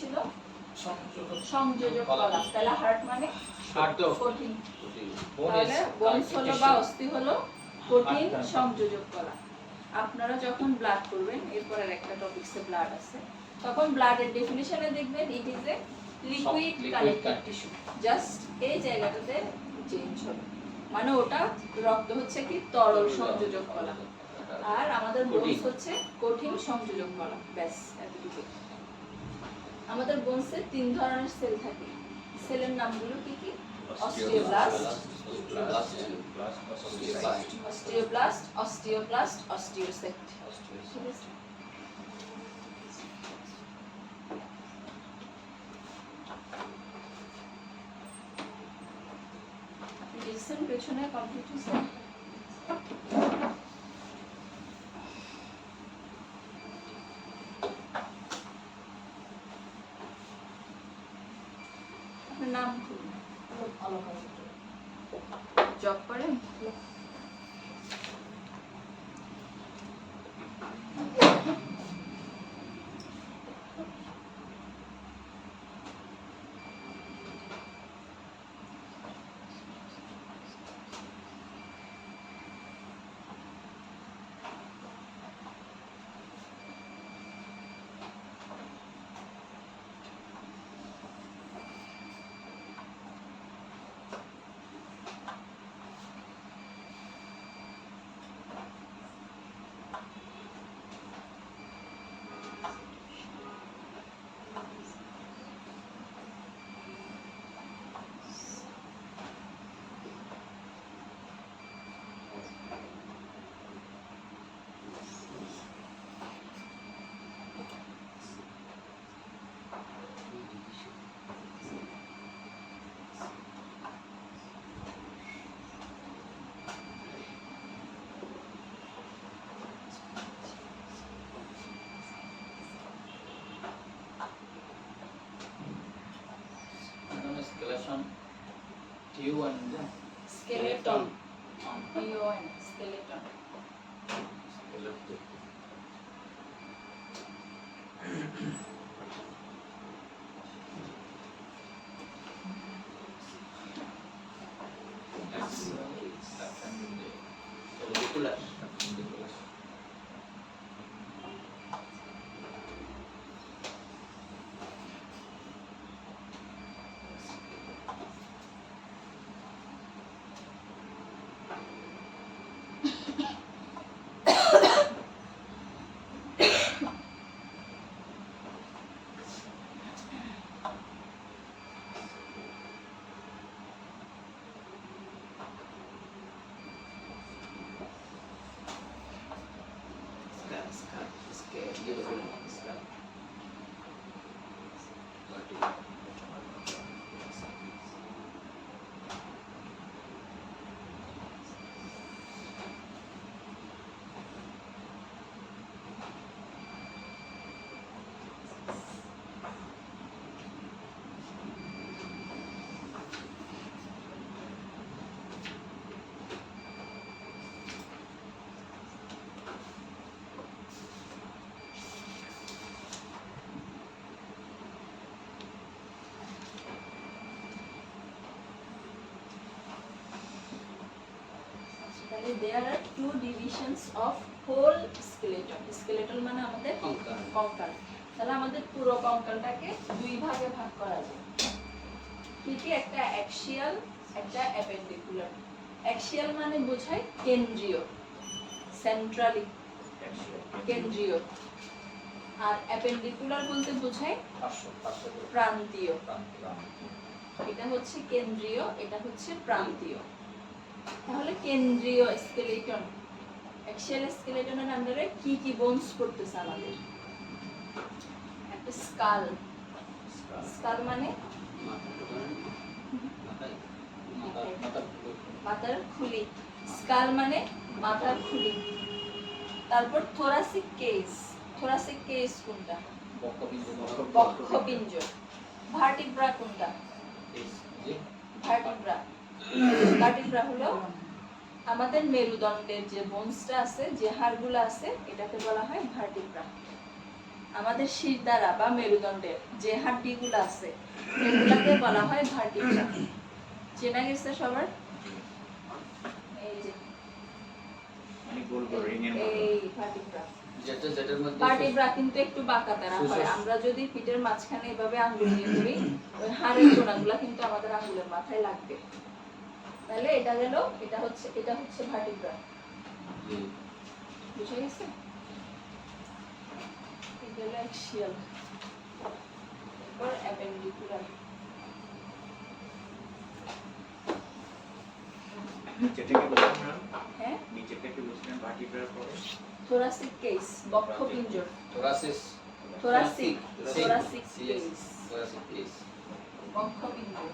ছিল সংযোজক কলা। তাহলে হার্ট মানে কঠিন, তাহলে বোনস হলো বা অস্থি হলো কঠিন সংযোজক কলা। আপনারা যখন ব্লাড করবেন, এরপরের একটা টপিকসে ব্লাড আছে, তখন ব্লাডের ডেফিনিশনে দেখবেন it is a liquid connective tissue. Just এই জায়গাটাতে চেঞ্জ হবে, মানে ওটা রক্ত হচ্ছে কি তরল সংযোজক কলা, আর আমাদের বোনস হচ্ছে কঠিন সংযোজক কলা। ব্যাস এতটুকু। আমাদের বোনসে 3 ধরনের সেল থাকে। সেলের নামগুলো কি কি? Osteoblast, osteocyte. লিসেন পেছনে কমপ্লিট হয়েছে। আপনার নাম কি? জব করেন? Skeleton. T-O-N. Skeleton. There are 2 divisions of whole skeleton. Skeleton মানে আমাদের কঙ্কাল। তাহলে আমাদের পুরো কঙ্কালটাকে 2 ভাগে ভাগ করা যায়। কি একটা অ্যাক্সিয়াল, একটা অ্যাপেন্ডিকুলার। অ্যাক্সিয়াল মানে বোঝায় কেন্দ্রীয়, সেন্ট্রালি কেন্দ্রীয়, আর অ্যাপেন্ডিকুলার বলতে বোঝায় প্রান্তীয়। এটা হচ্ছে কেন্দ্রীয়, এটা হচ্ছে প্রান্তীয়। তাহলে কেন্দ্রীয় স্কেলেটন, অ্যাক্সিয়াল স্কেলেটনের আন্ডারে কি কি বোনস পড়তেছে আমাদের? একটা স্কাল। স্কাল মানে মাথার খুলি। স্কাল মানে মাথার খুলি। তারপর থোরাসিক কেস। থোরাসিক কেস কোনটা? বক্ষপিঞ্জর। ভার্টিব্রা কোনটা? ভার্টিব্রা। ভার্টিব্রা হলো আমাদের মেরুদণ্ডের যে বোনসটা আছে, যে হাড়গুলো আছে, এটাকে বলা হয় ভার্টিব্রা। আমাদের শিরদাঁড়া বা মেরুদণ্ডের যে হাড্ডিগুলো আছে এগুলাকে বলা হয় ভার্টিব্রা। চেনা গেছে সবার? এই যে এই ভার্টিব্রা। ভার্টিব্রা কিন্তু একটু বাঁকা তারা হয়। আমরা যদি পিঠের মাঝখানে এভাবে আঙ্গুল দিয়ে ধরি, ওই হাড়ের কোণাগুলা কিন্তু আমাদের আঙ্গুলের মাথায় লাগবে। তাহলে এটা গেল, এটা হচ্ছে ভার্টিব্রা। বুঝে গেছে? এটা হলো অ্যাক্সিয়াল, এরপর অ্যাপেন্ডিকুলার। নিচেটাকে বলছিলাম, হ্যাঁ, নিচেটাকে বলছিলাম ভার্টিব্রার পরে থোরাসিক কেস, বক্ষপিঞ্জর। থোরাসিক কেস, বক্ষপিঞ্জর।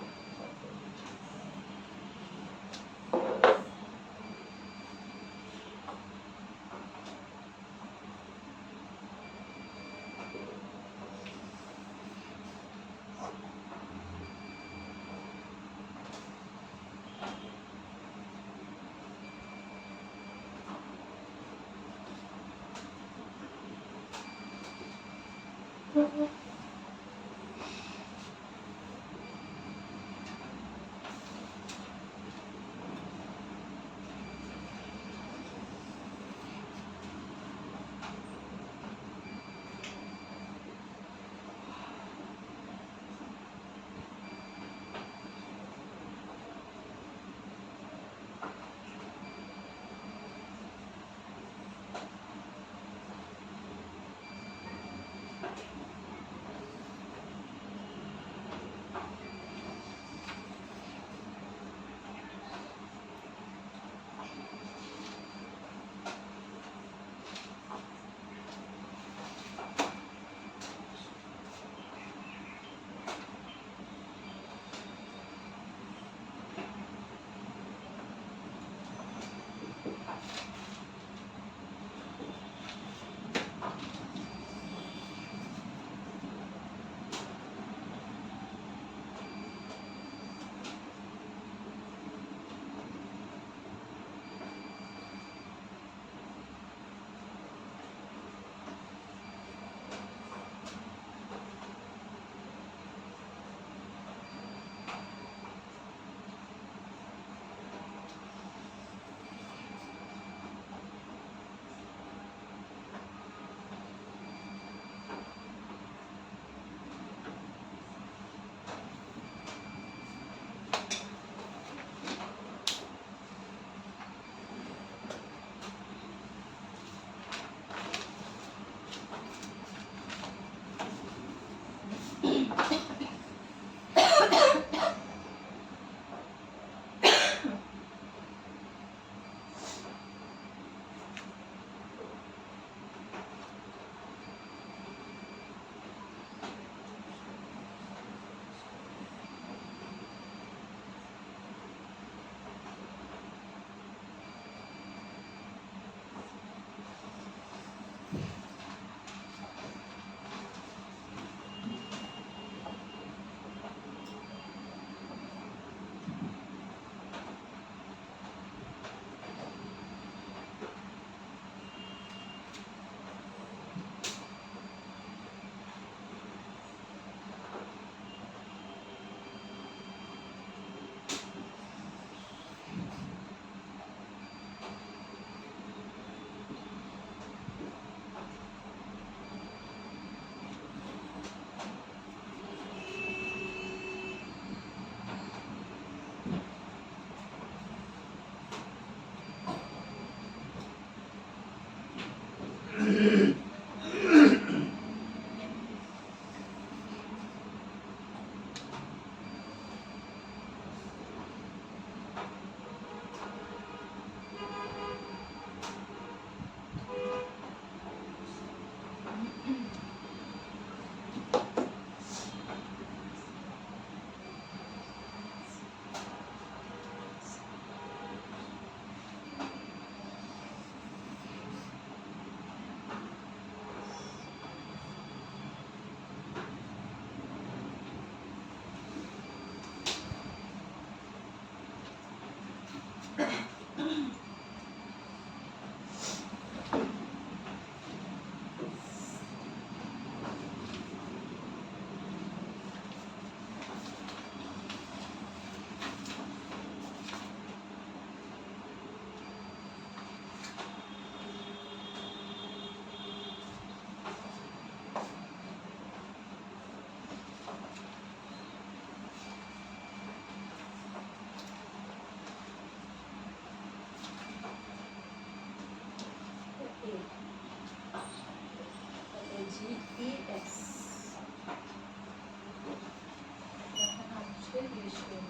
দিয়ে জিজ্ঞেস করব।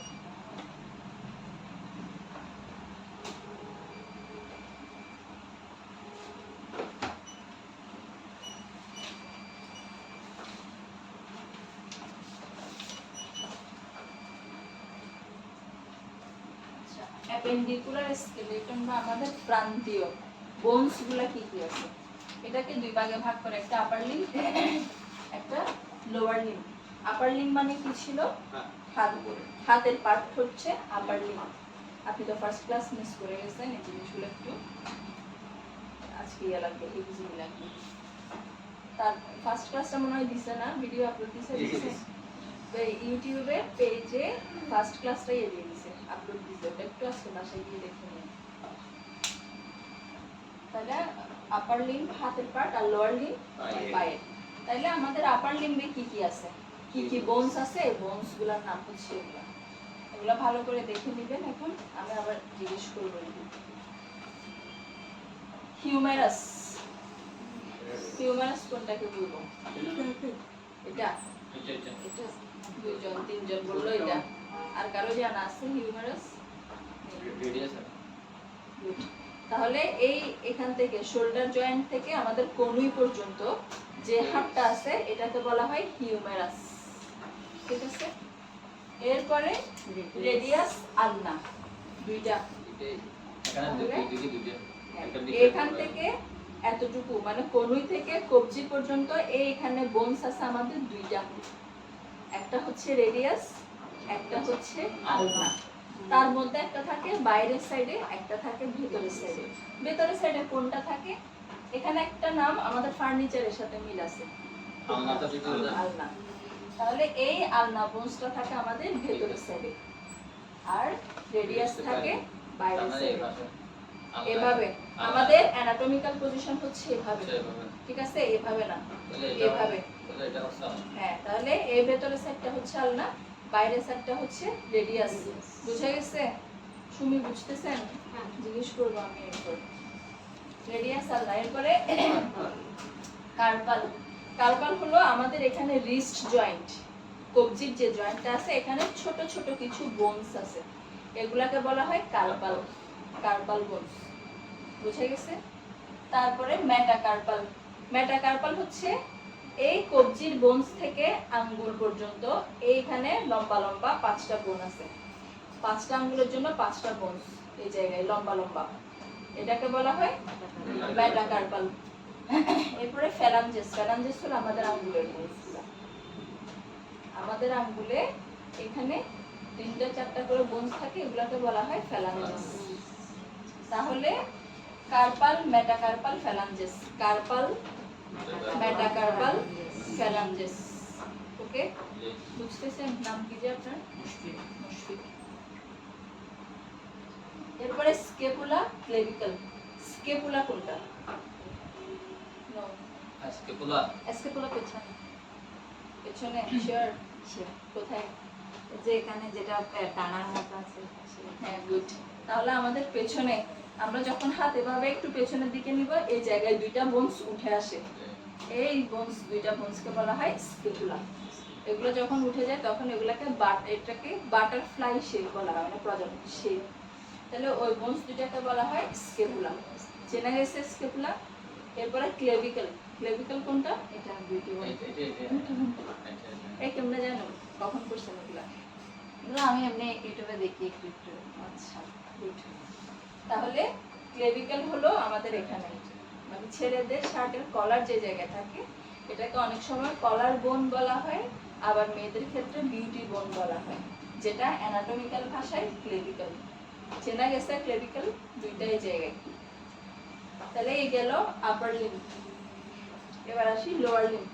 অ্যাপেন্ডিকুলার স্কেলেটন বা আমাদের প্রান্তীয় বোনস গুলা কি কি আছে, এটাকে দুই ভাগে ভাগ করে, একটা আপার লিম্ব একটা লোয়ার লিম্ব। আপার লিম্ব মানে কি ছিল, হাত, হাতের পার্ট হচ্ছে আপার লিম্ব। আপনি তো ফার্স্ট ক্লাস মিস করে গেছেন, এই জিনিসগুলো একটু আজকে ইয়ে লাগবে, হিবিজিবি লাগবে। তার ফার্স্ট ক্লাসটা মনে হয় দিছে না, ভিডিও আপলোড দিছে ইউটিউবে পেজে ফার্স্ট ক্লাসটাই দিয়ে দিছে, আপলোড দিছে, ওটা একটু আজকে বাসায় গিয়ে দেখে নিন। তাহলে আপার লিম্ব হাতের পার্ট আর লোয়ার লিম্ব পায়ের। তাহলে আমাদের আপার লিম্বে কি কি আছে, কি কি বোনস আছে, এই বোনস গুলোর নাম হচ্ছে এগুলা। এগুলা ভালো করে দেখে নেবেন। এখন আমি আবার জিজ্ঞেস করবো, হিউমেরাস, হিউমেরাস কোনটাকে বলবো, এটা এটা দুইজন তিনজন বললো এটা, আর কারো জানা আছে হিউমেরাস? তাহলে এই এখান থেকে শোল্ডার জয়েন্ট থেকে আমাদের কনুই পর্যন্ত যে হাড়টা আছে এটাকে বলা হয় হিউমেরাস, ঠিক আছে? এরপরে রেডিয়াস আলনা, দুইটা, এখান থেকে এতটুকু মানে কনুই থেকে কবজি পর্যন্ত এইখানে বোনস আছে আমাদের দুইটা, একটা হচ্ছে রেডিয়াস, একটা হচ্ছে আলনা। তার মধ্যে একটা থাকে বাইরের সাইডে, একটা থাকে ভিতরের সাইডে। ভিতরের সাইডে কোনটা থাকে, এখানে একটা নাম আমাদের ফার্নিচারের সাথে মিল আছে, আলনা। তাহলে এই আলনা বোনসটা থাকে আমাদের ভিতরের সাইডে, আর রেডিয়াস থাকে বাইরের সাইডে। এভাবে আমাদের অ্যানাটমিক্যাল পজিশন হচ্ছে এভাবে, ঠিক আছে? এভাবে না, এভাবে। হ্যাঁ, তাহলে এই ভেতরের সাইডটা হচ্ছে আলনা, বাইরের সাইডটা হচ্ছে রেডিয়াস। বুঝা গেছে? সুমি বুঝতেছেন? জিজ্ঞেস করবো আমি এরপর। রেডিয়াস আলনা। এরপরে কার্পাল। কার্পাল হলো আমাদের এখানে রিস্ট জয়েন্ট, কবজির যে জয়েন্টটা আছে এখানে ছোট ছোট কিছু বোনস আছে, এগুলাকে বলা হয় কার্পাল, কার্পাল বোনস। বুঝা গেছে? তারপরে মেটাকার্পাল। মেটাকার্পাল হচ্ছে এই কবজির বোনস থেকে আঙ্গুল পর্যন্ত এইখানে লম্বা লম্বা 5টা বোন আছে, 5টা আঙ্গুলের জন্য 5টা বোনস এই জায়গায় লম্বা লম্বা, এটাকে বলা হয় মেটাকার্পাল। এরপরে ফ্যালাঞ্জেস। ফ্যালাঞ্জেস হলো আমাদের আঙ্গুলের বোনসগুলো, আমাদের আঙ্গুলে এখানে 3টা 4টা করে বোনস থাকে, এগুলাকে বলা হয় ফ্যালাঞ্জেস। তাহলে carpal, metacarpal, phalanges, carpal, metacarpal, phalanges. Okay, বুঝতেছেন? নাম কি যে আপনার? মুশফিক। এরপরে স্কেপুলা, ক্লেভিকল। স্কেপুলা কোনটা? নো, স্কেপুলা, স্কেপুলা পেছনে, পেছনে শিওর? কোথায়? যে এখানে যেটা টানার মতো আছে। হ্যাঁ, গুড। তাহলে আমাদের পেছনে আমরা যখন হাত এভাবে একটু পেছনের দিকে নিব, এই জায়গায় 2টা বোনস উঠে আসে, এই বোনস 2টা বোনসকে বলা হয় স্কেপুলা। এগুলো যখন উঠে যায় তখন এগুলাকে এটাকে বাটারফ্লাই শেপ বলা হয়, মানে প্রজাপতি শেপ। তাহলে ওই বোনস 2টাকে বলা হয় স্কেপুলা। চেনা গেছে স্কেপুলা? এরপরে ক্লেভিকল। ক্লেভিকল কোনটা? এটা বিউটি বোন। এই কেমনে জানো, কখন করছেন এগুলা? আমি এমনি ইউটিউবে দেখি একটু একটু। আচ্ছা, গুড। তাহলে ক্লেভিকল হলো আমাদের এখানে, মানে ছেলেদের শার্টের কলার যে জায়গায় থাকে এটাকে অনেক সময় কলার বোন বলা হয়, আবার মেয়েদের ক্ষেত্রে বিউটি বোন বলা হয়, যেটা অ্যানাটমিক্যাল ভাষায় ক্লেভিকল। চেনা গেছে ক্লেভিকল? 2টাই জায়গায়। তাহলে এই গেল আপার লিম্ব। এবার আসি লোয়ার লিম্ব।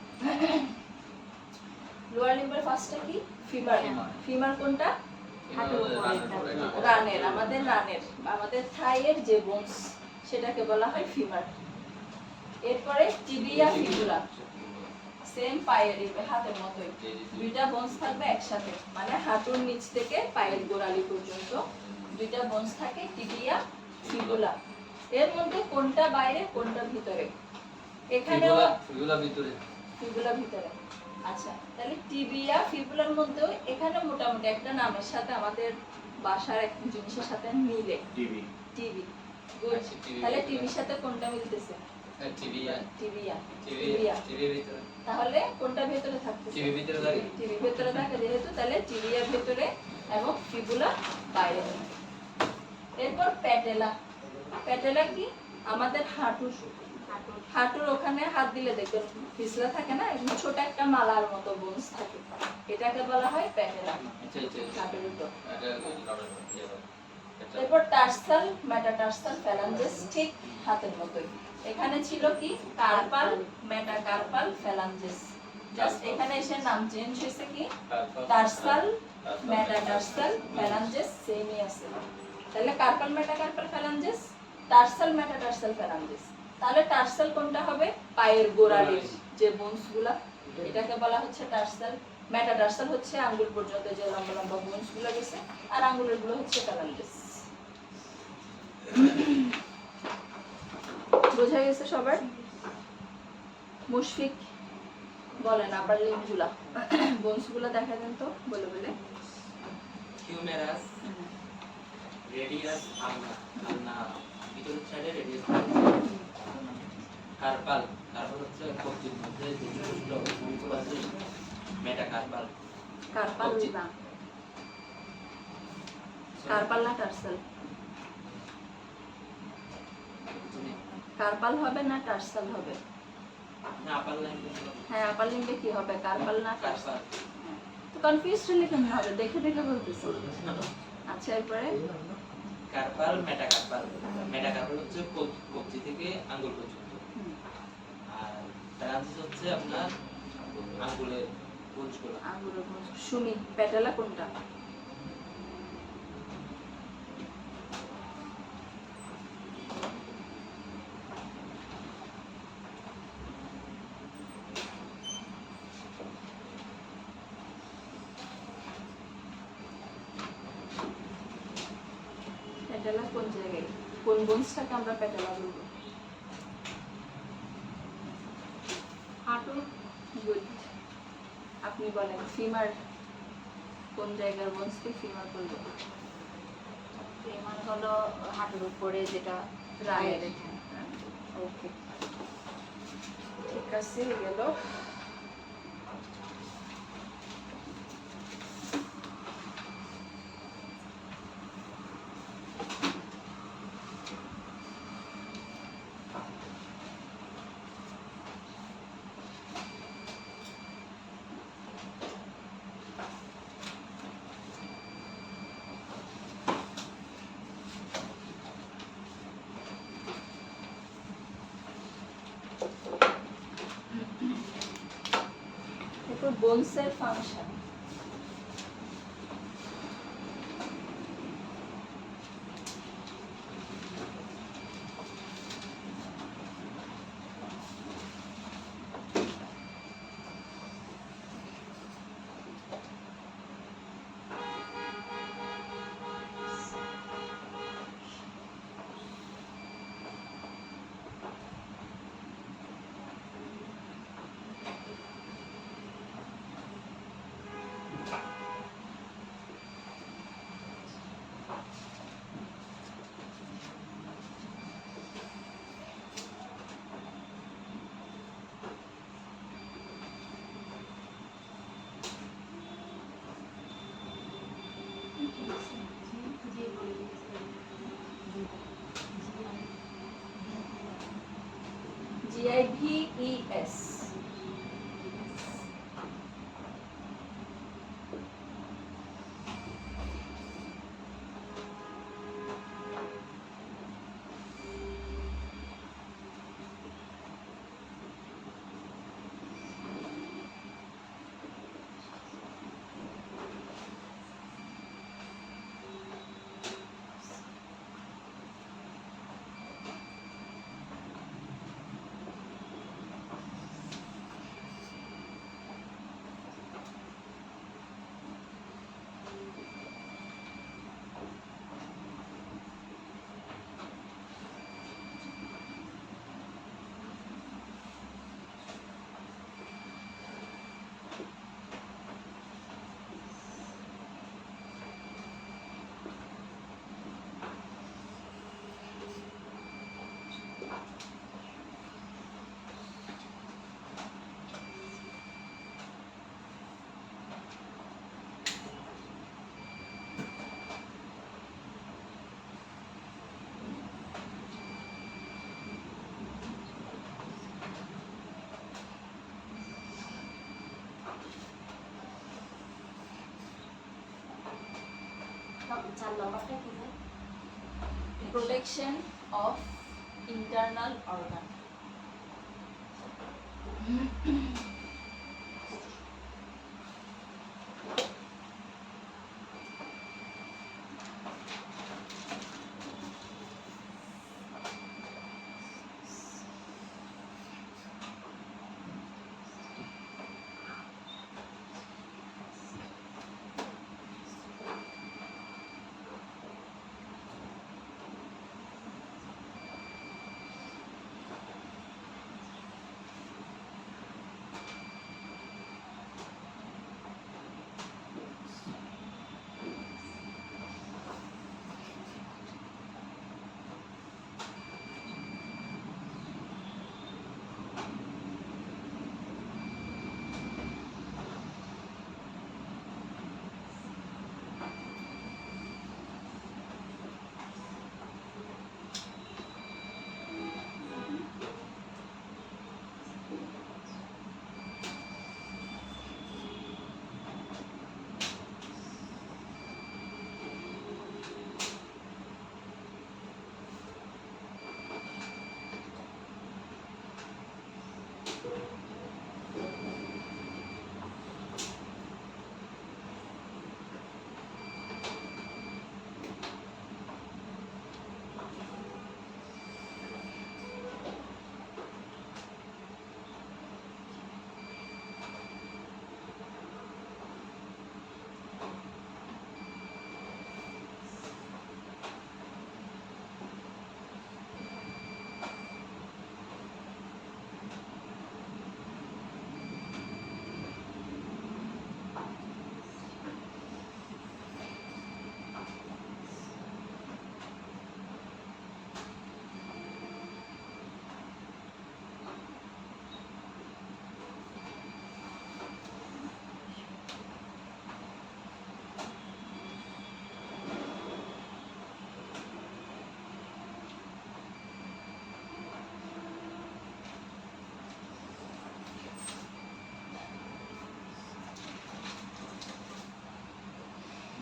লোয়ার লিম্বের ফার্স্টটা কি? ফিমার। ফিমার কোনটা? রানের, আমাদের রানের, আমাদের থাইয়ের যে বোনস সেটাকে বলা হয় ফিমার। এরপরে টিবিয়া, ফিবুলা, সেম পায়ের হাতের মতোই 2টা বোনস থাকবে একসাথে, মানে হাঁটুর নিচ থেকে পায়ের গোড়ালি পর্যন্ত 2টা বোনস থাকে, টিবিয়া, ফিবুলা। এর মধ্যে কোনটা বাইরে কোনটা ভিতরে? এখানেও ফিবুলা ভিতরে, ফিবুলা ভিতরে। আচ্ছা, তাহলে টিবিয়া ফিবুলার মধ্যেও এখানে মোটামুটি একটা নামের সাথে আমাদের বাসার একটা জিনিসের সাথে মিলে। TV TB, good. তাহলে টিবির সাথে কোনটা মিলতেছে? টিবিয়া টিবিয়া, টিবিয়া টিবির ভিতরে তাহলে কোনটা ভেতরে থাকতেছে? টিবির ভিতরে থাকে টিবির ভেতরে থাকে যেহেতু, তাহলে টিবিয়া ভেতরে এবং ফিবুলা বাইরে থাকে। এরপর প্যাটেলা। প্যাটেলা কি? আমাদের হাঁটুর হাঁটুর ওখানে হাত দিলে দেখবেন পিছলা থাকে না, এরকম ছোট একটা মালার মতো বোনস থাকে, এটাকে বলা হয় প্যাটেলা। আচ্ছা আচ্ছা হাঁটুর উপর। এটা এরপর টার্সাল মেটাটার্সাল ফ্যালাঞ্জেস, ঠিক হাতের মতোই। এখানে ছিল কি কার্পাল মেটাকার্পাল ফ্যালাঞ্জেস, জাস্ট এখানে এসে নাম চেঞ্জ হয়েছে কি টার্সাল মেটাটার্সাল ফ্যালাঞ্জেস, সেমই আছে। তাহলে carpal metacarpal phalanges, tarsal metatarsal phalanges. তাহলে টার্সাল কোনটা হবে? পায়ের গোড়ালির যে বোনসগুলা, এটাকে বলা হচ্ছে টার্সাল। মেটাটার্সাল হচ্ছে আঙ্গুল পর্যন্ত যে লম্বা লম্বা বোনসগুলো গেছে, আর আঙ্গুলের গুলো হচ্ছে ফ্যালাঞ্জেস। বোঝা গেছে সবার? মুশফিক বলেন আবার লিম্বগুলা বোনসগুলো দেখা দেন তো, বলে বলে। হিউমেরাস, রেডিয়াস আলনা, আলনা ভিতরের সাইডে রেডিয়াস, কার্পাল, কার্পাল হচ্ছে কবজির মধ্যে যে ছোট অংশ আছে, মেটাকার্পাল, কার্পাল না, কার্পাল না টার্সাল? কার্পাল হবে না টার্সাল হবে? না আপার লাইন, হ্যাঁ, আপার লিম্বে কি হবে? কার্পাল না টার্সাল? কার্পাল, তো কনফিউজ হলে কেন হবে? দেখে দেখে বলতেছি। আচ্ছা, এরপরে কার্পাল, মেটাকার্পাল। মেটাকার্পাল হচ্ছে কবজি থেকে আঙ্গুল পর্যন্ত, আর ফ্যালাঞ্জেস হচ্ছে আপনার আঙ্গুলের পুঞ্জগুলো। আঙ্গুলের বোনস। সুমি, প্যাটেলা কোনটা? প্যাটেলা কোন জায়গায়? কোন বোনসটাকে আমরা প্যাটেলা বলবো? হাঁটুর গুড। আপনি বলেন ফিমার কোন জায়গার বোনসকে ফিমার বলবো? ফেমার হলো হাঁটুর উপরে যেটা রায়ের এখানে। ওকে, ঠিক আছে, হয়ে গেল। এরপর বোনসের ফাংশন। GIVES। 4 নম্বরটা কি হয়? Protection of internal organ.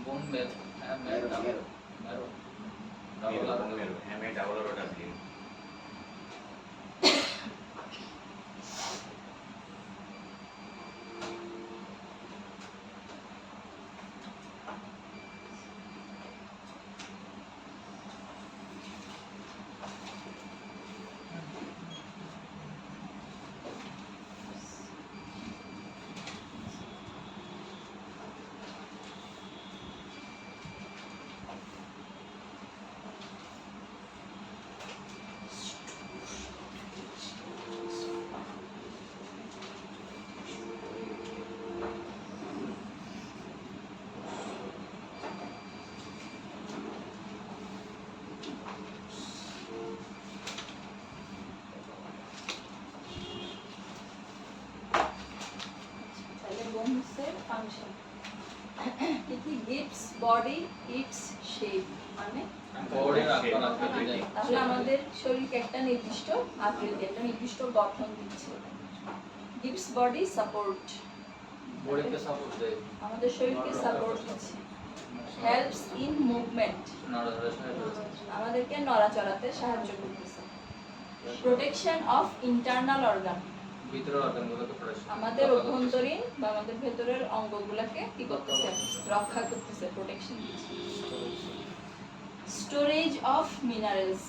বোন মেরো, হ্যাঁ মেরো, মেরো, মেরো, মেরু, ডাবল মেরু, MA তাহলে বোনসের ফাংশন কি গিভস বডি ইটস শেপ, মানে বডির আকার আকৃতি দেয়। তাহলে আমাদের শরীরকে একটা নির্দিষ্ট আকৃতি, একটা নির্দিষ্ট গঠন দিচ্ছে। গিভস বডি সাপোর্ট, বডিকে সাপোর্ট দেয়, আমাদের শরীরকে সাপোর্ট দিচ্ছে। হেল্পস ইন মুভমেন্ট, নড়াচড়া সাহায্য করে। আমাদেরকে নড়াচড়াতে সাহায্য করতেছে। প্রোটেকশন অফ ইন্টারনাল অর্গান, ভিতরের অর্গানগুলোকে প্রোটেকশন, আমাদের অভ্যন্তরীণ বা আমাদের ভেতরের অঙ্গগুলোকে কি করতেছে, রক্ষা করতেছে, প্রোটেকশন দিচ্ছে। স্টোরেজ অফ মিনারেলস,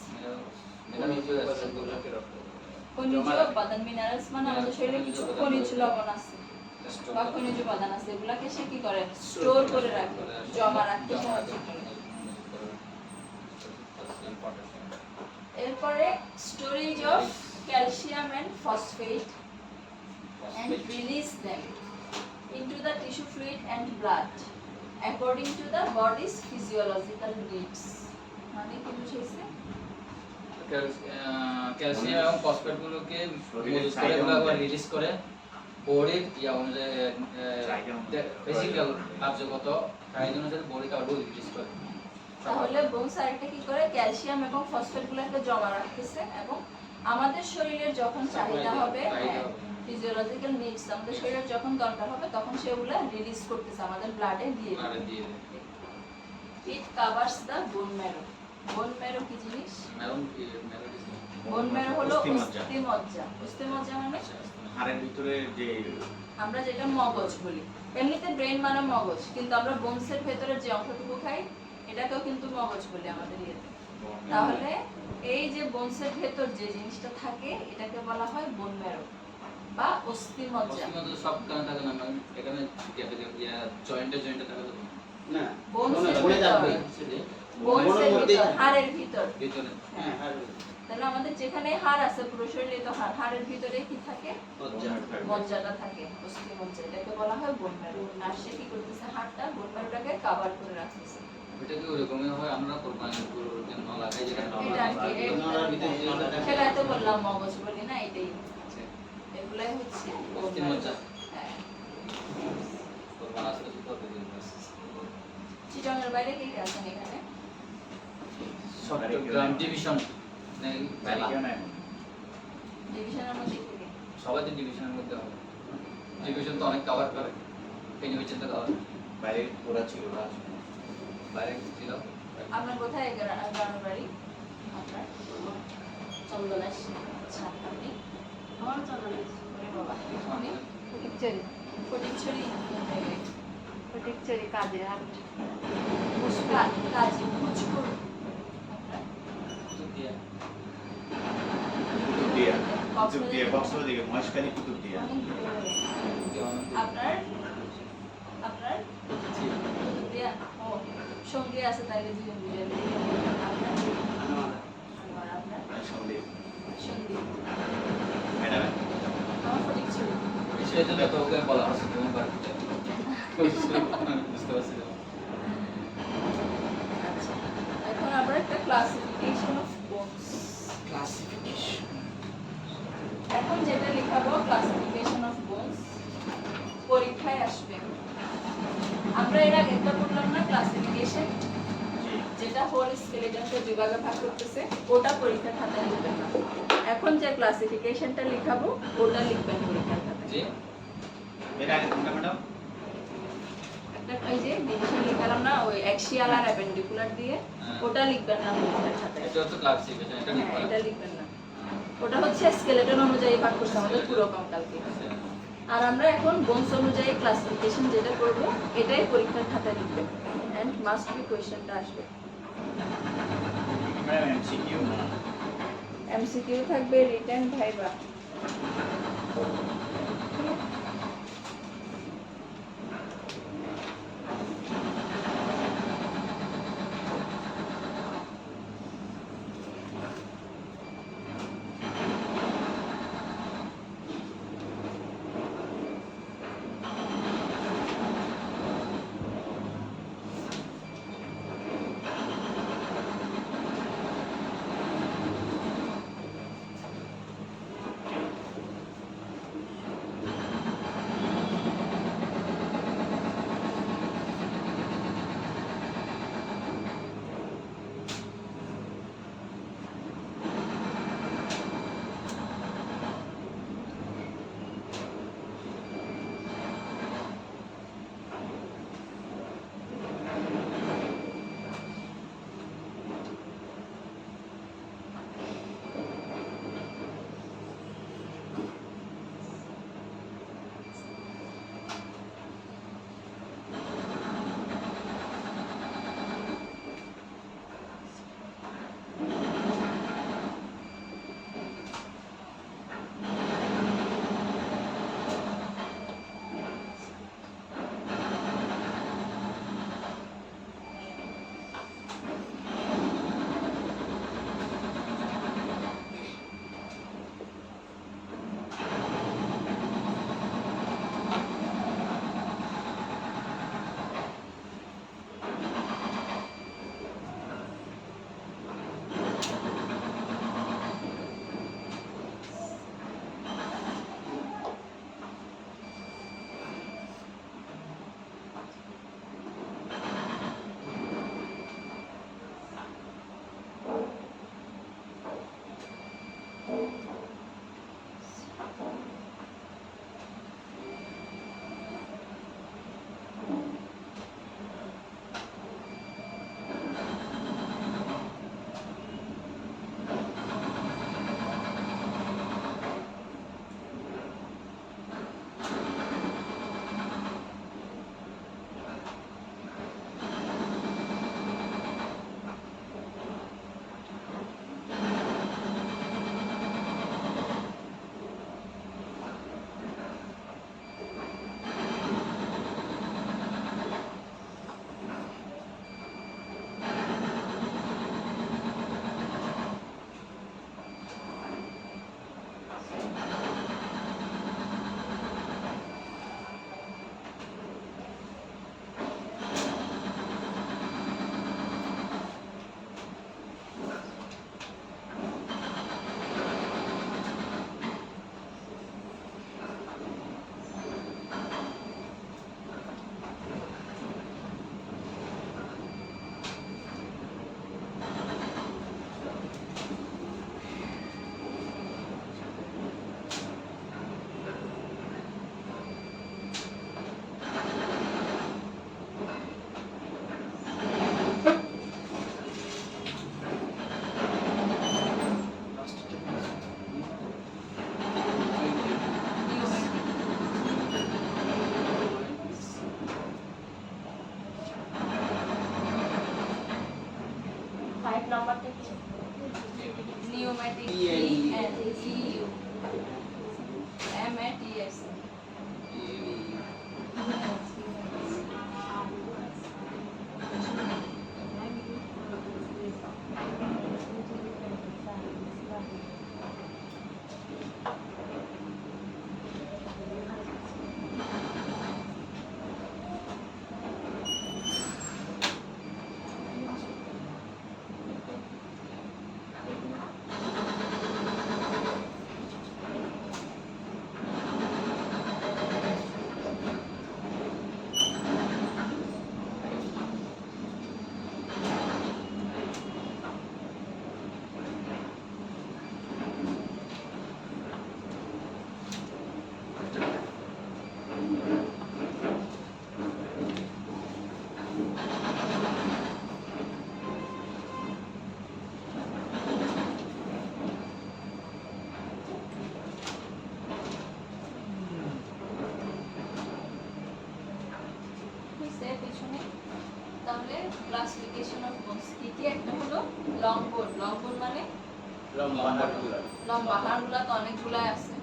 উপাদানগুলোকে রক্ষা করে। খনিজ উপাদান, মিনারেলস মানে আমাদের শরীরে কিছু খনিজ লবণ আছে বা খনিজ উপাদান আছে, এগুলাকে সে কি করে, স্টোর করে রাখে, জমা রাখতে সাহায্য করে। এরপরে storage of calcium and phosphate and release them into the tissue fluid and blood according to the body's physiological needs, মানে কি বুঝাইছে? ক্যালসিয়াম এবং ফসফেট গুলোকে মজুত করে এগুলো রিলিজ করে বডির ইয়া অনুযায়ী ফিজিক্যাল কার্যগত চাহিদা অনুযায়ী বডি কার্বন রিলিজ করে। তাহলে বোনস আরেকটা কি করে, ক্যালসিয়াম এবং ফসফেট গুলোকে জমা রাখতেছে এবং আমাদের শরীরের যখন চাহিদা হবে, ফিজিওলজিক্যাল নিডস, আমাদের শরীরের যখন দরকার হবে তখন সেগুলো রিলিজ করতেছে, আমাদের ব্লাডে দিয়ে আর দিয়ে It covers the bone marrow. Bone marrow কি জিনিস? Bone marrow হলো অস্থিমজ্জা। অস্থিমজ্জা। অস্থিমজ্জা মানে হাড়ের ভিতরে যে আমরা যেটা মগজ বলি। এমনিতে ব্রেন মানে মগজ, কিন্তু আমরা বোনসের ভেতরে যে অংশটুকু খাই এটাকেও কিন্তু মগজ বলি আমাদের ইয়েতে। তাহলে এই যে বোনসের ভেতর যে জিনিসটা থাকে এটাকে বলা হয় বোন ম্যারো বা অস্থিমজ্জা। সব কারণ থাকে না, মানে এখানে জয়েন্টে থাকে তো না বোনসের বলে যাবে ভিতরে, বোনসের ভিতর, হাড়ের ভিতর। ভিতরে হ্যাঁ আর তাহলে আমাদের যেখানে হাড় আছে পুরো শরীরে তো হাড়ের ভিতরে কি থাকে? মজ্জাটা থাকে, অস্থিমজ্জা। এটাকে বলা হয় বোন ম্যারো। আর সে কি করতেছে? হাড়টা বোন ম্যারোটাকে কভার করে রাখতেছে। এটা কি ওরকমই হয়? আমরা কোরবানির গরুর জন্য লাগাই যেটা এটা আর কি, নলার ভিতরে যে নলাটা সেটাই তো বললাম মগজ বলি না, এটাই। এগুলাই হচ্ছে বোন ম্যারো। অস্থিমজ্জা। হ্যাঁ। কোরবান আসলে তো কতদিন আছে? চিটাঙের বাইরে কে কে আছেন এখানে? চট্টগ্রাম ডিভিশন ডিভিশনের মধ্যে কে কে? সবাই তো ডিভিশনের মধ্যে হবে। ডিভিশন তো অনেক কভার করে, এই ডিভিশন তো কভার বাইরে ওরা ছিল বাইরে ছিল। আপনার কোথায় গ্রামের বাড়ি? আপনার চন্দনাশ। আচ্ছা, আপনি? আমার চলে ওরে বাবা, আপনি? ফটিকচুরি ফটিকছড়ি ফটিকচুরি কাজিরহাট কাজী ভোজপুর। আপনার? কুতুবদিয়া কক্সবাজার দিকে মহেশখালী কুতুবদিয়া। অনেক দূরে। আপনার? আপনার? কুতুবদিয়া? ও, সঙ্গী আছে তাইলে জীবন বিজয়। আপনার? আর আপনার? সন্দীপ সন্দীপ। ম্যাডাম আমার ফটিকছড়ি। সেই জন্য তো ওকে বলা হচ্ছে তুমি বাড়িতে বুঝতে পারছি। আচ্ছা, এখন আমরা একটা ক্লাসিফিকেশন অফ বোনস। এখন যেটা লেখাবো ক্লাসিফিকেশন অফ বোনস, পরীক্ষায় আসবে। আমরা এর আগে একটা বললাম না ক্লাসিফিকেশন, যেটা হোল স্কেলেটনকে বিভাগে ভাগ করতেছে, ওটা পরীক্ষার খাতায় লিখবেন না। এখন যে ক্লাসিফিকেশনটা লেখাবো ওটা লিখবেন পরীক্ষার খাতায়। জি এর আগে কোনটা ম্যাডাম? একটা এই যে ডিভিশন লিখালাম না, ওই অ্যাক্সিয়াল আর অ্যাপেন্ডিকুলার দিয়ে, ওটা লিখবেন না পরীক্ষার খাতায়। এটা হচ্ছে ক্লাসিফিকেশন, এটা হ্যাঁ, এটা লিখবেন না। ওটা হচ্ছে স্কেলেটন অনুযায়ী ভাগ করতে আমাদের পুরো কঙ্কালকে। আর আমরা এখন বোনস অনুযায়ী ক্লাসিফিকেশন যেটা করব এটাই পরীক্ষার খাতায় লিখবেন, এন্ড মাস্ট বি কোশ্চেনটা আসবে। ম্যাডাম এমসিকিউ না এমসিকিউ থাকবে, রিটেন, ভাইবা। নাম্বারটা কি নিউম্যাটিক ENEU MATS পিছনে তাহলে ক্লাসিফিকেশন অফ বোনস কি একটা হলো লং বোন মানে লম্বা হাড়গুলো তো অনেকগুলো আছে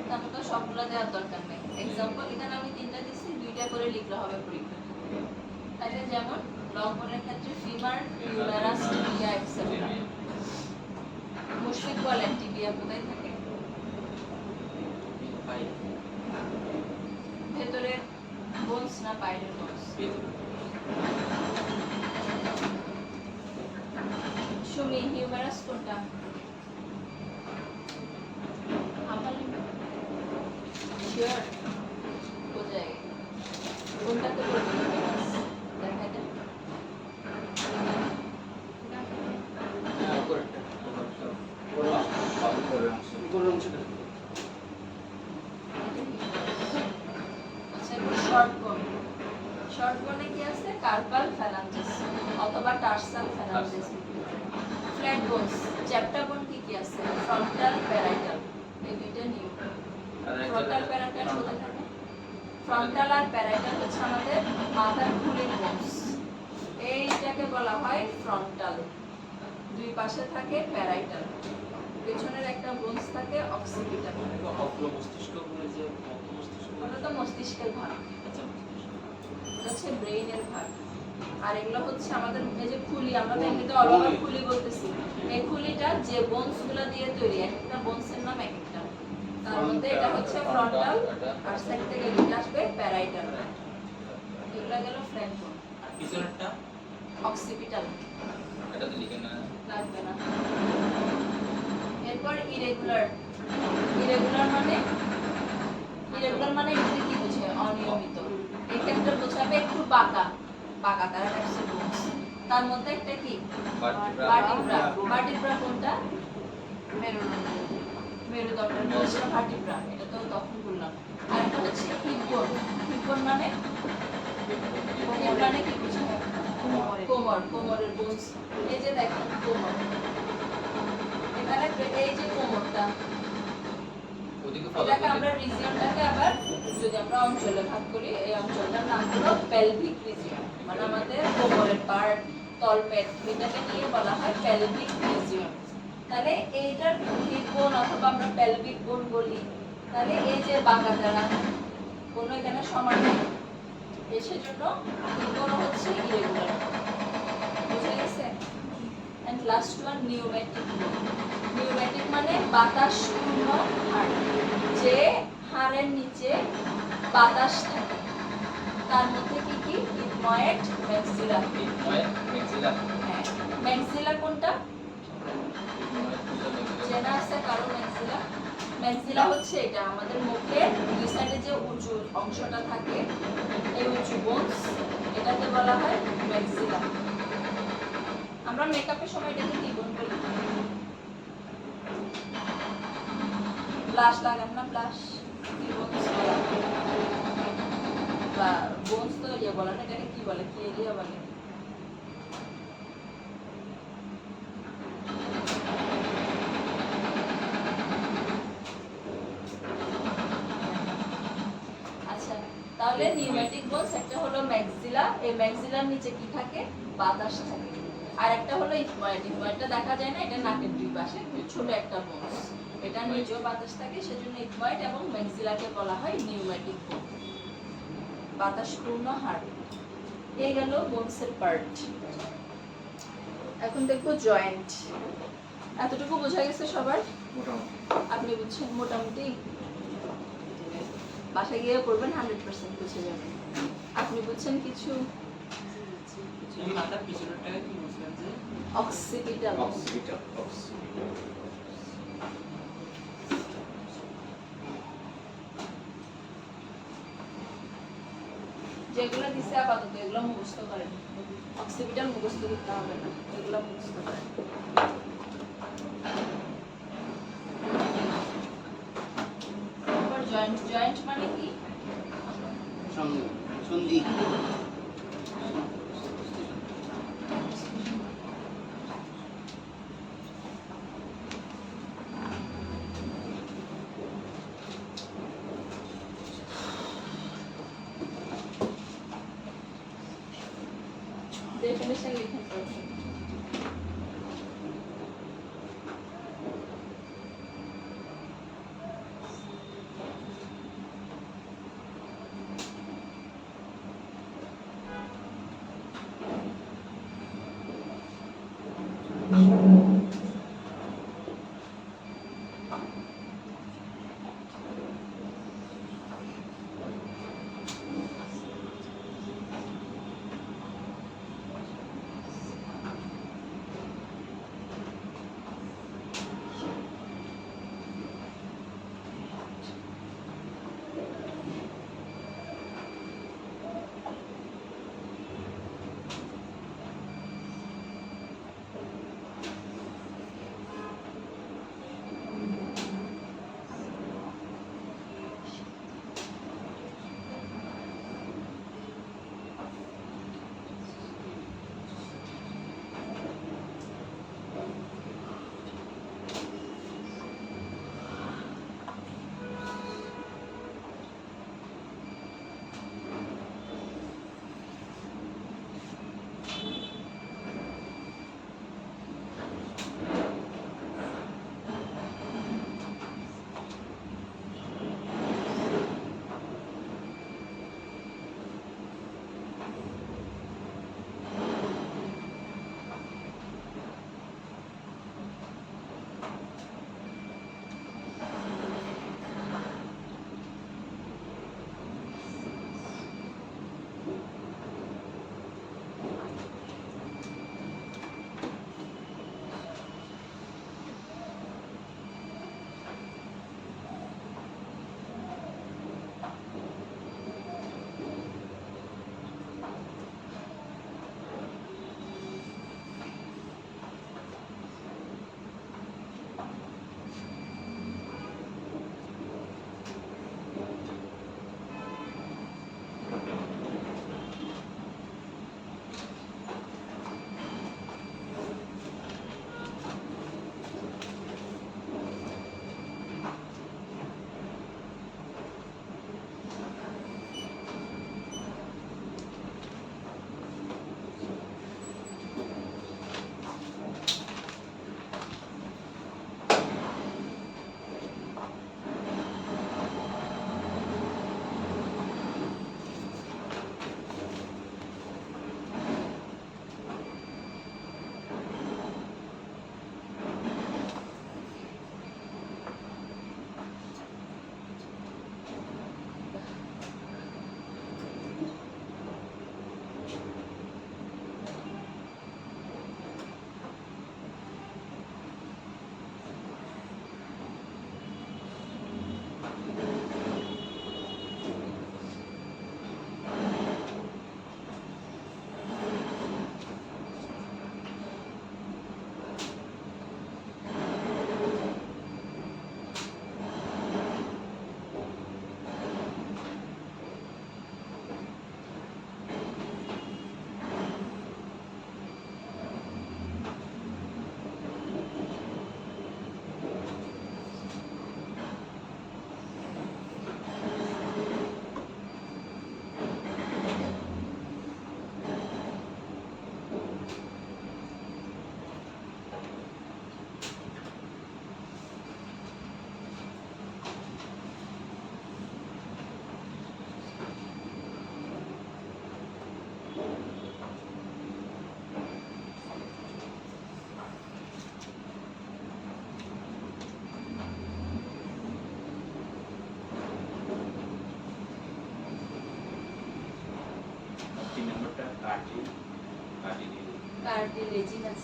তাহলে তো সবগুলো দেওয়ার দরকার নেই এক্সাম্পল এখানে আমি তিনটা দিছি দুইটা করে লিখলে হবে পরীক্ষা তাহলে যেমন লং বোনের ক্ষেত্রে femur humerus tibia etcetera Mushfiq বলেন টিবিয়া কোথায় থাকে ভেতরের বোনস না বাইরের বোনস সুমি হিউমেরাস কোনটা শিওর বোঝায় কোনটাতে বলবো হিউমেরাস দেখা যায় শর্ট বোনে কি আছে কার্পাল ফ্যালাঞ্জেস অথবা টার্সাল ফ্যালাঞ্জেস ফ্ল্যাট বোনস চ্যাপ্টা বোন কি আছে ফ্রন্টাল প্যারাইটাল এই দুইটা নিউ ফ্রন্টাল প্যারাইটাল কোথায় থাকে ফ্রন্টাল আর প্যারাইটাল হচ্ছে আমাদের মাথার খুলির বোনস এইটাকে বলা হয় ফ্রন্টাল দুই পাশে থাকে প্যারাইটাল পেছনের একটা বোনস থাকে অক্সিপিটাল ওটা তো মস্তিষ্কের ভাগ হচ্ছে ব্রেইনের ভাগ আর এগুলো হচ্ছে আমাদের এই যে খুলি আমরা তো এমনিতে অলওভার খুলি বলতেছি এই খুলিটা যে বোনস গুলো দিয়ে তৈরি একটা বোনসের নাম এক একটা তার মধ্যে এটা হচ্ছে ফ্রন্টাল আর সাইড থেকে এটা আসবে প্যারাইটাল এগুলো গেল ফ্রন্ট বোন আর পিছনেরটা অক্সিপিটাল এটা তো লিখে না লাগবে না এরপর ইরেগুলার মানে এটা কি বোঝে অনিয়মিত এই ক্ষেত্রে বোঝাবে একটু বাঁকা তার একটা বোনস তার মধ্যে একটা কি ভার্টিব্রা কোনটা মেরুদণ্ডের বোনসটা ভার্টিব্রা এটা তো তখন বললাম আর একটা হচ্ছে হিপবোন মানে কি বোঝায় কোমরের বোনস এই যে দেখেন কোমর এখানে এই যে কোমরটা এটাকে আমরা রিজিয়নটাকে আবার যদি আমরা অঞ্চলে ভাগ করি এই অঞ্চলটার নাম হলো পেলভিক রিজিয়ন মানে আমাদের কোমরের পার্ট তলপেট এটাকে নিয়ে বলা হয় পেলভিক রিজিয়ন তাহলে এইটার হিপ বোন অথবা আমরা পেলভিক বোন বলি তাহলে এই যে বাঁকাটা কোনো এখানে সমান নেই সেজন্য হিপ বোন হচ্ছে ইরেগুলার বুঝে গেছে এন্ড লাস্ট ওয়ান নিউম্যাটিক মানে বাতাস পূর্ণ হাড় যে হাড়ের নিচে বাতাস থাকে তার মধ্যে কি ইথময়েড ম্যাক্সিলা হ্যাঁ ম্যাক্সিলা কোনটা চেনা আছে কারো ম্যাক্সিলা হচ্ছে এটা আমাদের মুখের দুই সাইডে যে উঁচু অংশটা থাকে এই উঁচু বোনস এটাকে বলা হয় ম্যাক্সিলা আমরা মেকআপের সময় এটাকে কি বোন বলি ব্লাশ লাগান না ব্লাশ কি বোনস বা বোনস তো ইয়ে বলে না এটাকে কি বলে কি এরিয়া বলে আচ্ছা তাহলে নিউম্যাটিক বোনস একটা হলো ম্যাক্সিলা এই ম্যাক্সিলার নিচে কি থাকে বাতাস থাকে আর একটা হলো ইথময়েড। ইথময়েডটা দেখা যায় না, এটা নাকের দুই পাশে ছোট একটা বোনস। এটা নিচেও বাতাস থাকে, সেজন্য ইথময়েড, এবং ম্যাক্সিলাকে বলা হয় নিউম্যাটিক বোন, বাতাসপূর্ণ হাড়। এই গেল বোনসের পার্ট। এখন দেখবো জয়েন্ট। এতটুকু বোঝা গেছে সবার? আপনি বুঝছেন মোটামুটি? বাসায় গিয়ে পড়বেন, 100% বুঝে যাবেন। আপনি বুঝছেন কিছু? মাথার পিছনেরটাকে কি বুঝলেন যে অক্সিপিটাল। যেগুলো দিছে আপাতত এগুলো মুখস্থ করেন। অক্সিপিটাল মুখস্থ করতে হবে না, এগুলো মুখস্থ করেন। জয়েন্ট, জয়েন্ট মানে কি? সন্ধি। ডেফিনিশন লিখেন প্রথমে। কার্টিলেজিনাস।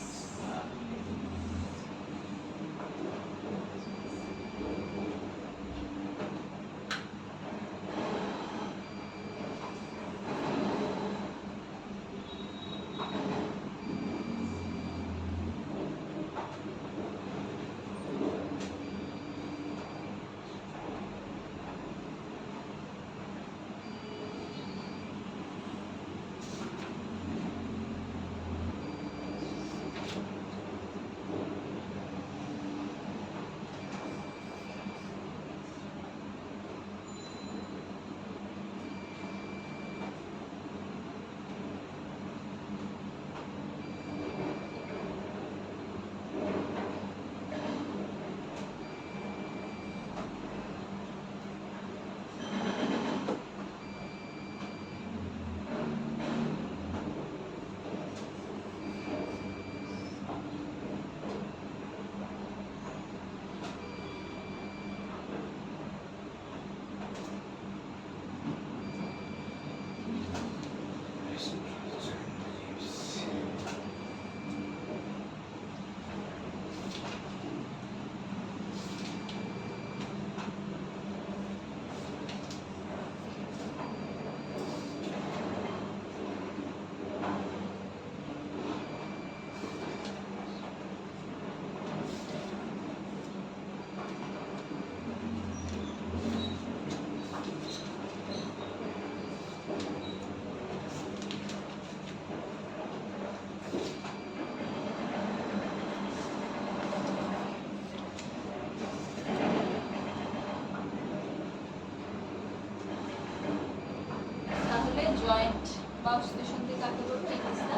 জয়েন্ট বা অস্থিসন্ধি কাকে বলবো? It is the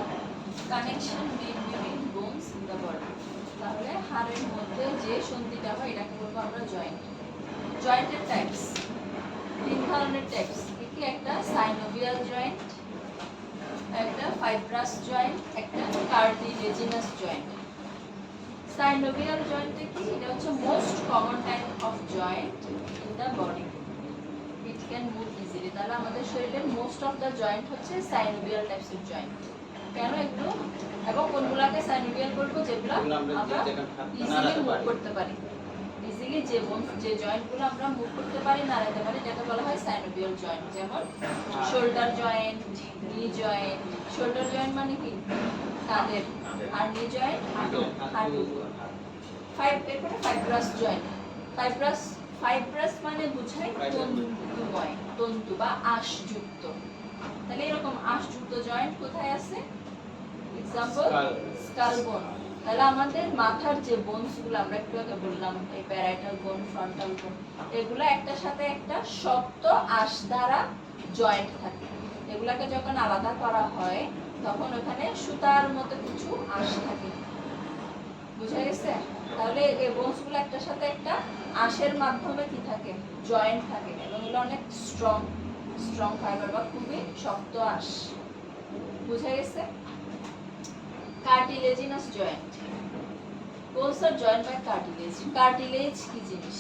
connection made between bones in the body. তাহলে হাড়ের মধ্যে যে সন্ধিটা হয় এটাকে বলবো আমরা জয়েন্ট। জয়েন্টের টাইপস, তিন ধরনের টাইপস। কি একটা সাইনোভিয়াল জয়েন্ট, একটা ফাইব্রাস জয়েন্ট, একটা কার্টিলেজিনাস জয়েন্ট। সাইনোভিয়াল জয়েন্টে কি? এটা হচ্ছে most common type of joint in the body. It can move easily. তাহলে আমাদের শরীরের মোস্ট অফ দ্য জয়েন্ট হচ্ছে সাইনোভিয়াল টাইপসের জয়েন্ট। কেন এগুলো? এবং কোনগুলোকে সাইনোভিয়াল বলবো? যেগুলো আমরা ইজিলি মুভ করতে পারি। ইজিলি যে জয়েন্টগুলো আমরা মুভ করতে পারি, নাড়াতে পারি, এটাকে বলা হয় সাইনোভিয়াল জয়েন্ট। যেমন শোল্ডার জয়েন্ট, নি জয়েন্ট। শোল্ডার জয়েন্ট মানে কি? কাঁধের। আর নি জয়েন্ট হাঁটু। এরপরে ফাইব্রাস জয়েন্ট। ফাইব্রাস মানে বোঝায় তন্তুময়, তন্তু বা আঁশযুক্ত। তাহলে এরকম আঁশযুক্ত জয়েন্ট কোথায় আছে? এক্সাম্পল স্কাল বোন। তাহলে আমাদের মাথার যে বোনস গুলো আমরা একটু আগে বললাম, এই প্যারাইটাল বোন, ফ্রন্টাল বোন, এগুলো একটা সাথে একটা শক্ত আঁশ দ্বারা জয়েন্ট থাকে। এগুলাকে যখন আলাদা করা হয় তখন ওখানে সুতার মতো কিছু আঁশ থাকে। বুঝা গেছে? তাহলে এই বোনস গুলো একটা সাথে একটা আঁশের মাধ্যমে কি থাকে? জয়েন্ট থাকে। এবং এগুলো অনেক স্ট্রং ফাইবার বা খুবই শক্ত আঁশ। বুঝা গেছে? Cartilaginous joint. বোনস আর জয়েন্ট বাই কার্টিলেজ। কার্টিলেজ কি জিনিস?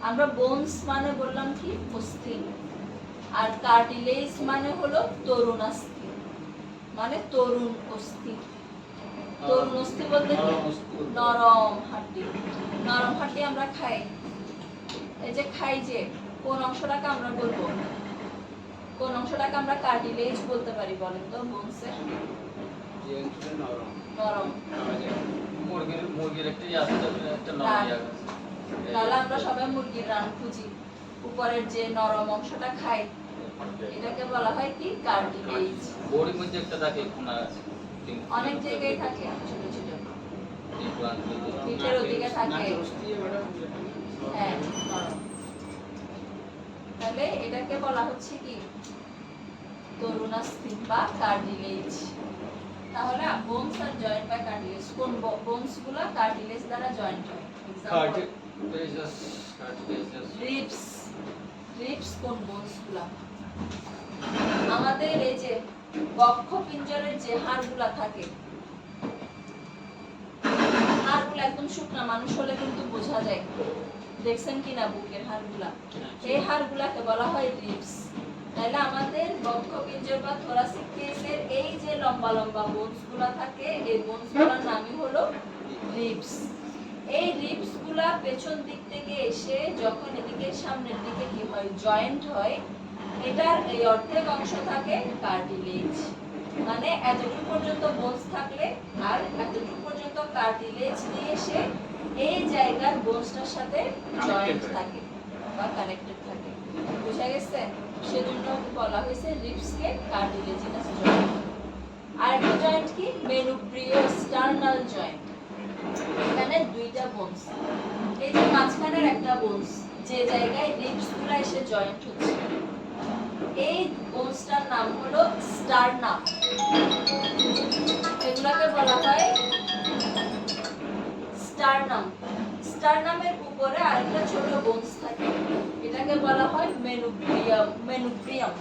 আমরা বোনস মানে বললাম কি? অস্থি। আর কার্টিলেজ মানে হলো তরুণাস্থি, মানে তরুণ অস্থি। তরুণ অস্থি বলতে কি? নরম হাড্ডি। নরম হাড্ডি আমরা খাই। এই যে খাই, যে কোন অংশটাকে আমরা বলবো? কোন অংশটাকে আমরা কার্টিলেজ বলতে পারি বলেন তো? বোনসের নরম। মুরগির একটা আছে, একটা নরম জায়গা আছে। তাহলে আমরা সবাই মুরগির রান খুঁজি, উপরের যে নরম অংশটা খাই, এটাকে বলা হয় কি? কার্টিলেজ। বডির মধ্যে একটা থাকে কোনা আছে, অনেক জায়গায় থাকে, ছোট ছোট পিঠের ওদিকে থাকে। হ্যাঁ, নরম। তাহলে এটাকে বলা হচ্ছে কি? তরুণাস্থি বা কার্টিলেজ। তাহলে বোনস আর জয়েন্ট বাই কার্টিলেজ। কোন বোনস গুলো কার্টিলেজ দ্বারা জয়েন্ট হয়? রিবস কোন বোনস গুলো? আমাদের এই যে বক্ষ পিঞ্জরের যে হাড়গুলা থাকে, হাড়গুলো একদম শুকনা মানুষ হলে কিন্তু বোঝা যায়। দেখছেন কিনা বুকের হাড়গুলা? এই হাড়গুলাকে বলা হয় রিবস। তাহলে আমাদের বক্ষপিঞ্জর বা থোরাসিক কেসের এই যে লম্বা লম্বা বোনসগুলো থাকে, এই বোনসগুলোর নামই হলো রিবস। এই রিবসগুলা পেছন দিক থেকে এসে যখন এদিকে সামনের দিকে কি হয়, জয়েন্ট হয়, এটার এই অর্ধেক অংশ থাকে কার্টিলেজ। মানে এতটুকু পর্যন্ত বোনস থাকলে আর এতটুকু পর্যন্ত কার্টিলেজ দিয়ে এসে এই জায়গার বোনসটার সাথে জয়েন্ট থাকে বা কানেক্টেড থাকে। বুঝা গেছে? সেজন্য বলা হয়েছে রিবসকে কার্টিলেজিনাস জয়েন্ট। আর একটা জয়েন্ট কি, মেনুব্রিওস্টার্নাল জয়েন্ট। এখানে দুইটা বোনস, এই যে মাঝখানের একটা বোনস যে জায়গায় রিবসগুলো এসে জয়েন্ট হচ্ছে, এই বোনসটার নাম হলো স্টারনাম। এগুলাকে বলা হয় স্টারনাম। স্টারনামের উপরে আরেকটা ছোট বোনস থাকে, এটাকে বলা হয় মেনুব্রিয়াম। মেনুব্রিয়াম,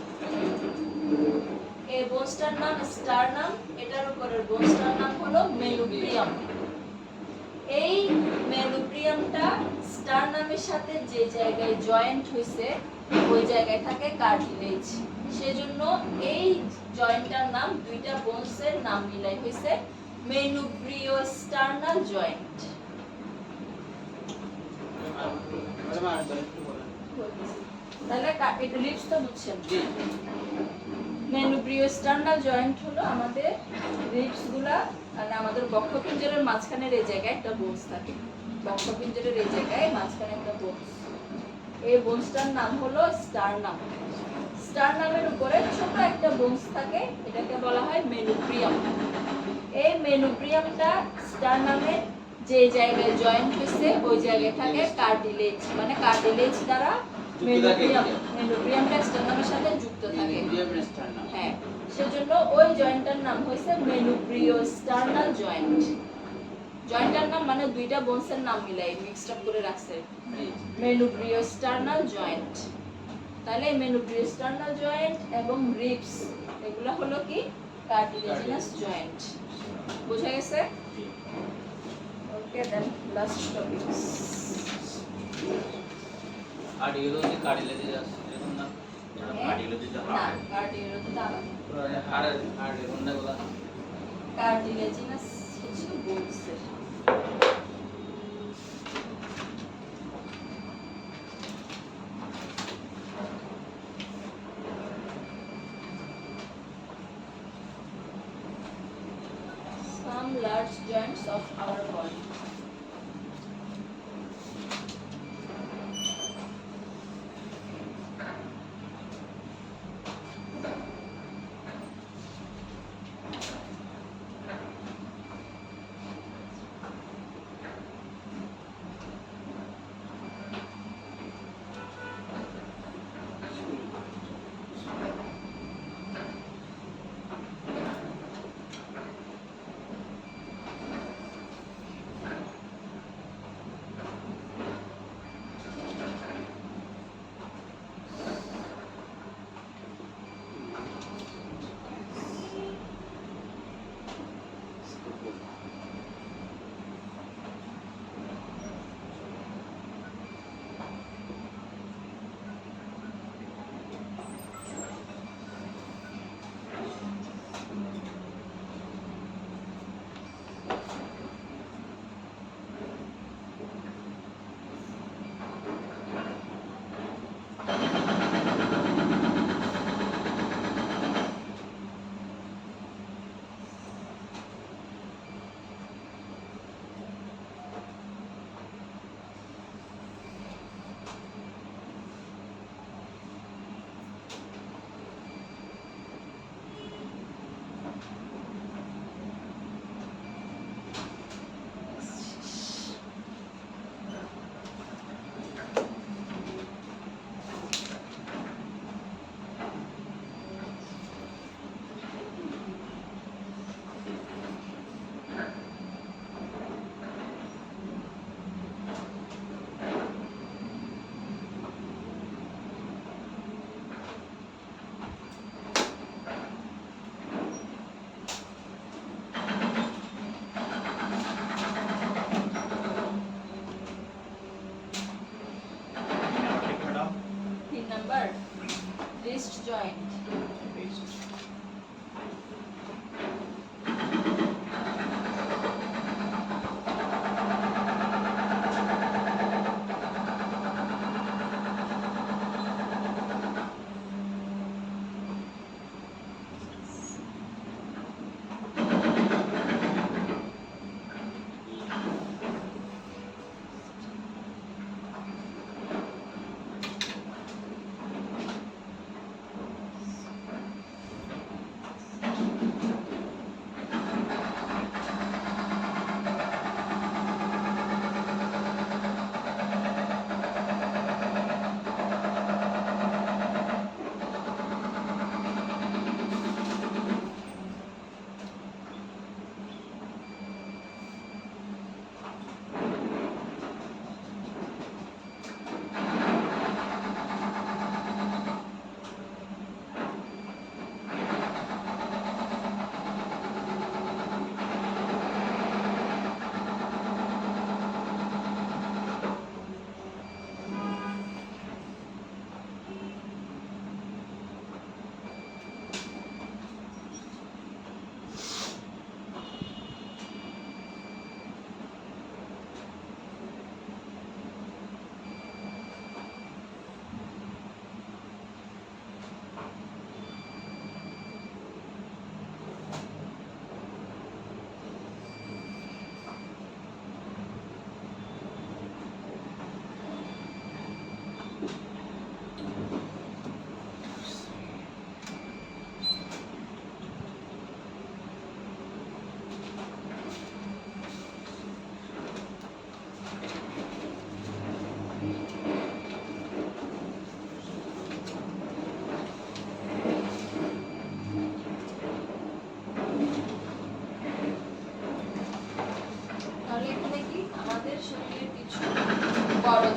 এই বোনসটার নাম স্টারনাম, এটার উপরের বোনসটার নাম হলো মেনুব্রিয়াম। এই মেনুব্রিয়ামটা স্টারনামের সাথে যে জায়গায় জয়েন্ট হইছে ওই জায়গায় থাকে কার্টিলেজ। সেজন্য এই জয়েন্টটার নাম, দুইটা বোনসের নাম মিলাই হইছে মেনুব্রিওস্টার্নাল জয়েন্ট। তাহলে এটা রিবস তো বুঝছেন। মেনুব্রিওস্টার্নাল জয়েন্ট হলো আমাদের রিবসগুলা, মানে আমাদের বক্ষপিঞ্জরের মাঝখানের এই জায়গায় একটা বোনস থাকে, বক্ষপিঞ্জরের এই জায়গায় মাঝখানে একটা বোনস, এই বোনসটার নাম হলো স্টারনাম। স্টারনামের উপরে ছোট একটা বোনস থাকে, এটাকে বলা হয় মেনুব্রিয়াম। এই মেনুব্রিয়ামটা স্টারনামের যে জায়গায় জয়েন্ট হইছে ওই জায়গায় থাকে কার্টিলেজ, মানে কার্টিলেজ দ্বারা মেনুব্রিয়ামটা স্টারনামের সাথে যুক্ত থাকে। হ্যাঁ, সেজন্য ওই জয়েন্টটার নাম হইছে মেনুব্রিওস্টার্নাল জয়েন্ট। জয়েন্টটার নাম মানে দুইটা বোনসের নাম মিলাই মিক্সড আপ করে রাখছে, মেনুব্রিওস্টার্নাল জয়েন্ট। তাহলে মেনুব্রিওস্টার্নাল জয়েন্ট এবং রিবস এগুলো হলো কি কার্টিলেজিনাস জয়েন্ট। বুঝা গেছে? ওকে, দেন লাস্ট টপিকস। কার্ডিওলজি কার্ডিলেজিনাস এরকম না, কার্ডিওলজি তো না, কার্ডিওলজি তো আলাদা। হাড়ের কোনগুলা? কার্টিলেজিনাস হচ্ছে বোনসের। Some large joints of our body.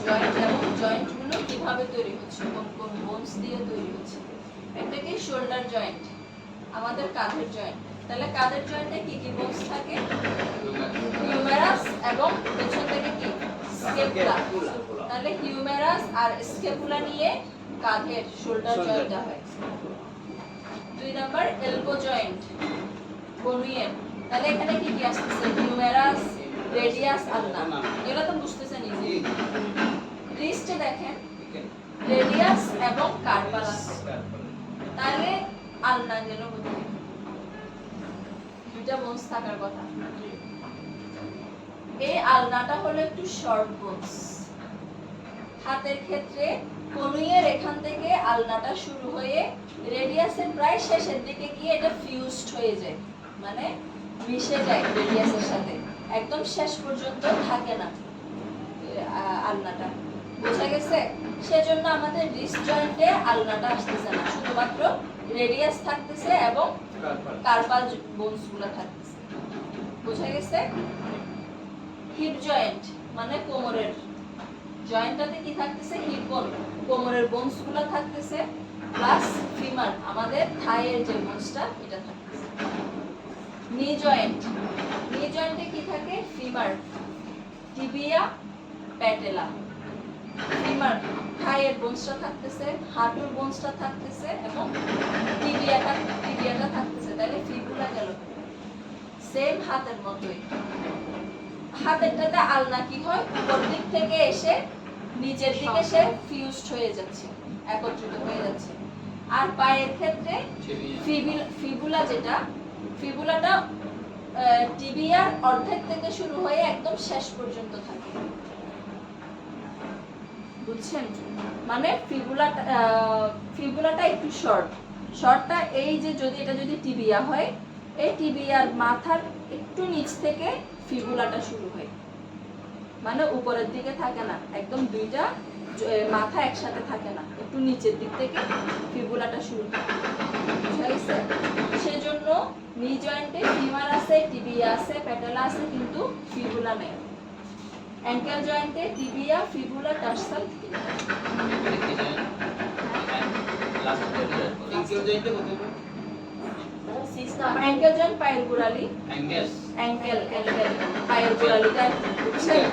Joint এবং জয়েন্ট গুলো কিভাবে তৈরি হচ্ছে, কোন কোন বোনস দিয়ে তৈরি হচ্ছে। একটা কি শোল্ডার জয়েন্ট, আমাদের কাঁধের জয়েন্ট। তাহলে কাঁধের জয়েন্টে কি কি বোনস থাকে? হিউমেরাস এবং পেছন থেকে কি স্কেপুলা। তাহলে হিউমেরাস আর স্কেপুলা নিয়ে কাঁধের শোল্ডার জয়েন্টটা হয়। 2 নাম্বার এলবো জয়েন্ট, কনুইয়ের। তাহলে এখানে কি কি আসছে? হিউমেরাস, রেডিয়াস, আলনা। এগুলো তো বুঝতেছেন ইজি। রিস্টে দেখেন রেডিয়াস এবং কার্পাল আছে। তাহলে আলনা গেল কোথায়? দুইটা বোনস থাকার কথা। এই আলনাটা হলো একটু শর্ট বোনস। হাতের ক্ষেত্রে কনুইয়ের এখান থেকে আলনাটা শুরু হয়ে রেডিয়াসের প্রায় শেষের দিকে গিয়ে এটা ফিউজড হয়ে যায়, মানে মিশে যায় রেডিয়াসের সাথে, একদম শেষ পর্যন্ত থাকে না আলনাটা। বোঝা গেছে? সেজন্য আমাদের রিস্ট জয়েন্টে আলনাটা আসতেছে না, শুধুমাত্র রেডিয়াস থাকতেছে এবং কার্পাল বোনসগুলো থাকতেছে। বোঝা গেছে? হিপ জয়েন্ট মানে কোমরের জয়েন্টটাতে কি থাকতেছে? হিপ বোন, কোমরের বোনসগুলো থাকতেছে, প্লাস ফিমার আমাদের থাইয়ের যে বোনসটা এটা থাকতেছে। নি জয়েন্ট, নি জয়েন্টে কি থাকে? Femur, tibia, patella. ফিমার থাইয়ের বোনসটা থাকতেছে, হাঁটুর বোনসটা থাকতেছে এবং টিবিয়াটা থাকতেছে। তাহলে ফিবুলা গেল সেম হাতের মতোই। হাতেরটাতে আলনা কি হয়? উপর দিক থেকে এসে নিচের দিকে সে ফিউজড হয়ে যাচ্ছে, একত্রিত হয়ে যাচ্ছে। আর পায়ের ক্ষেত্রে ফিবুলা যেটা, ফিবুলাটা টিবিয়ার অর্ধেক থেকে শুরু হয়ে একদম শেষ পর্যন্ত থাকে। বুঝছেন? মানে ফিবুলাটা একটু শর্টটা এই যে যদি এটা যদি টিবিয়া হয়, এই টিবিয়ার মাথার একটু নিচ থেকে ফিবুলাটা শুরু হয়, মানে উপরের দিকে থাকে না, একদম দুইটা মাথা একসাথে থাকে না, একটু নিচের দিক থেকে ফিবুলাটা শুরু হয়। বুঝা গেছে? সেজন্য নি জয়েন্টে ফিমার আছে, টিবিয়া আছে, প্যাটেলা আছে, কিন্তু ফিবুলা নেই। অ্যাঙ্কেল জয়েন্টে টিবিয়া, ফিবুলা, টার্সাল। অ্যাঙ্কেল জয়েন্ট পায়ের গোড়ালি, অ্যাঙ্কেল পায়ের গোড়ালিটা বুঝছেন?